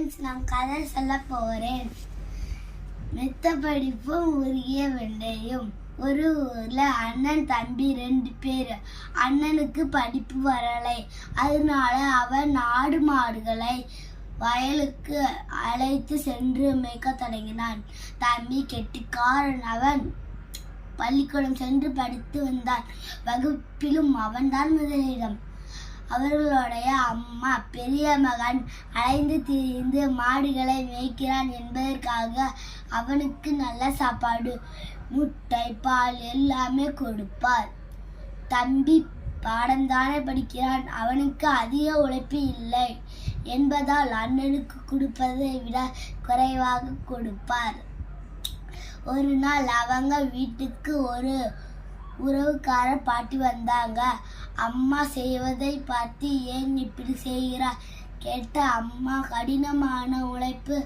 Friends, நான் கதை சொல்ல போகிறேன். மெத்த படிப்பும் உரிய வெண்டையும். ஒரு ஊர்ல அண்ணன் தம்பி 2 பேர். அண்ணனுக்கு படிப்பு வரலை. அதனால அவன் ஆடு மாடுகளை வயலுக்கு அழைத்து சென்று மேய்க்க தொடங்கினான். தம்பி கெட்டிக்காரன். அவன் பள்ளிக்கூடம் சென்று படித்து வந்தான். வகுப்பிலும் அவன்தான் முதலிடம். அவர்களுடைய அம்மா பெரிய மகன் அலைந்து திரிந்து மாடுகளை மேய்க்கிறான் என்பதற்காக அவனுக்கு நல்ல சாப்பாடு, முட்டை, பால் எல்லாமே கொடுப்பார். தம்பி பாடம்தானே படிக்கிறான், அவனுக்கு அதிக உழைப்பு இல்லை என்பதால் அண்ணனுக்கு கொடுப்பதை விட குறைவாக கொடுப்பார். ஒரு நாள் அவங்க வீட்டுக்கு ஒரு உறவுக்கார பாட்டி வந்தாங்க. அம்மா செய்வதை பார்த்து ஏன் இப்படி செய்கிறார் கேட்ட அம்மா, கடினமான உழைப்பு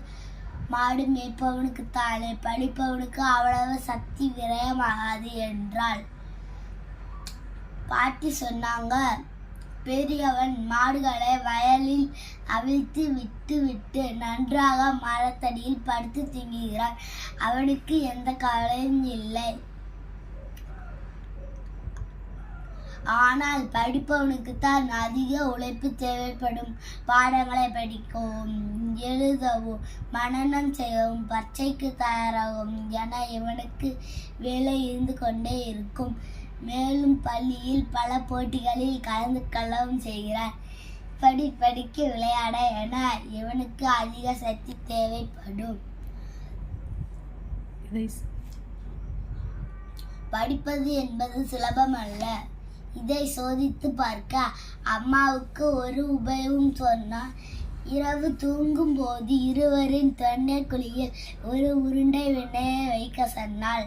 மாடு மேய்ப்பவனுக்கு தானே, படிப்பவனுக்கு அவ்வளவு சக்தி விரயமாகாது என்றாள். பாட்டி சொன்னாங்க, பெரியவன் மாடுகளை வயலில் அவிழ்த்து விட்டு நன்றாக மரத்தடியில் படுத்து தூங்குகிறான். அவனுக்கு எந்த கவலையும் இல்லை. ஆனால் படிப்பவனுக்கு தான் அதிக உழைப்பு தேவைப்படும். பாடங்களை படிக்கவும், எழுதவும், மனனம் செய்யவும், பரீட்சைக்கு தயாராகவும் என இவனுக்கு வேலை இருந்து கொண்டே இருக்கும். மேலும் பள்ளியில் பல போட்டிகளில் கலந்து கொள்ளவும் செய்கிறான். படிக்க விளையாட என இவனுக்கு அதிக சக்தி தேவைப்படும். படிப்பது என்பது சுலபம் அல்ல. இதை சோதித்து பார்க்க அம்மாவுக்கு ஒரு உபயோகம் சொன்னார். இரவு தூங்கும் போது இருவரின் தொண்டை குழியில் ஒரு உருண்டை வெண்ணெயை வைக்க சொன்னாள்.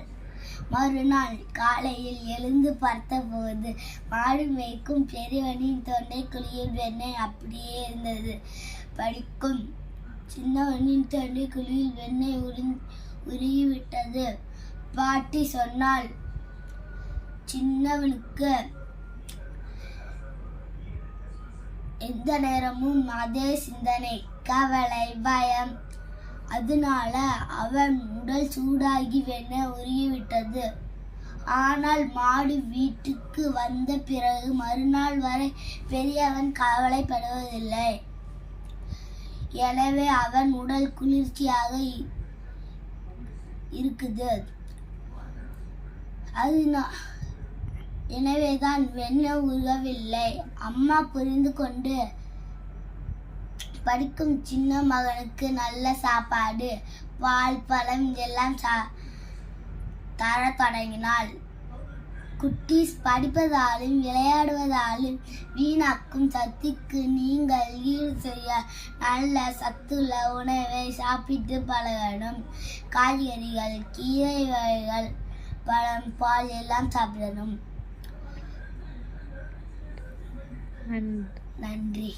மறுநாள் காலையில் எழுந்து பார்த்தபோது மாடு மேய்க்கும் பெரியவனின் தொண்டை குழியில் வெண்ணெய் அப்படியே இருந்தது. படிக்கும் சின்னவனின் தொண்டை குழியில் வெண்ணெய் உருகிவிட்டது. பாட்டி சொன்னாள், சின்னவனுக்கு எந்த நேரமும் அதே சிந்தனை, கவலை, பயம். அதனால அவன் உடல் சூடாகி வெண்ணெய் உருகிவிட்டது. ஆனால் மாடு வீட்டுக்கு வந்த பிறகு மறுநாள் வரை பெரியவன் கவலைப்படுவதில்லை. எனவே அவன் உடல் குளிர்ச்சியாக இருக்குது. எனவேதான் வெண்ணெய் உருகவில்லை. அம்மா புரிந்து கொண்டு படிக்கும் சின்ன மகனுக்கு நல்ல சாப்பாடு, பால், பழம் எல்லாம் தர தொடங்கினாள். குட்டீஸ், படிப்பதாலும் விளையாடுவதாலும் வீணாக்கும் சக்திக்கு நீங்கள் ஈடு செய்ய நல்ல சத்துள்ள உணவை சாப்பிட்டு பழகணும். காய்கறிகள், கீரை வகைகள், பழம், பால் எல்லாம் சாப்பிடணும். நன்றி.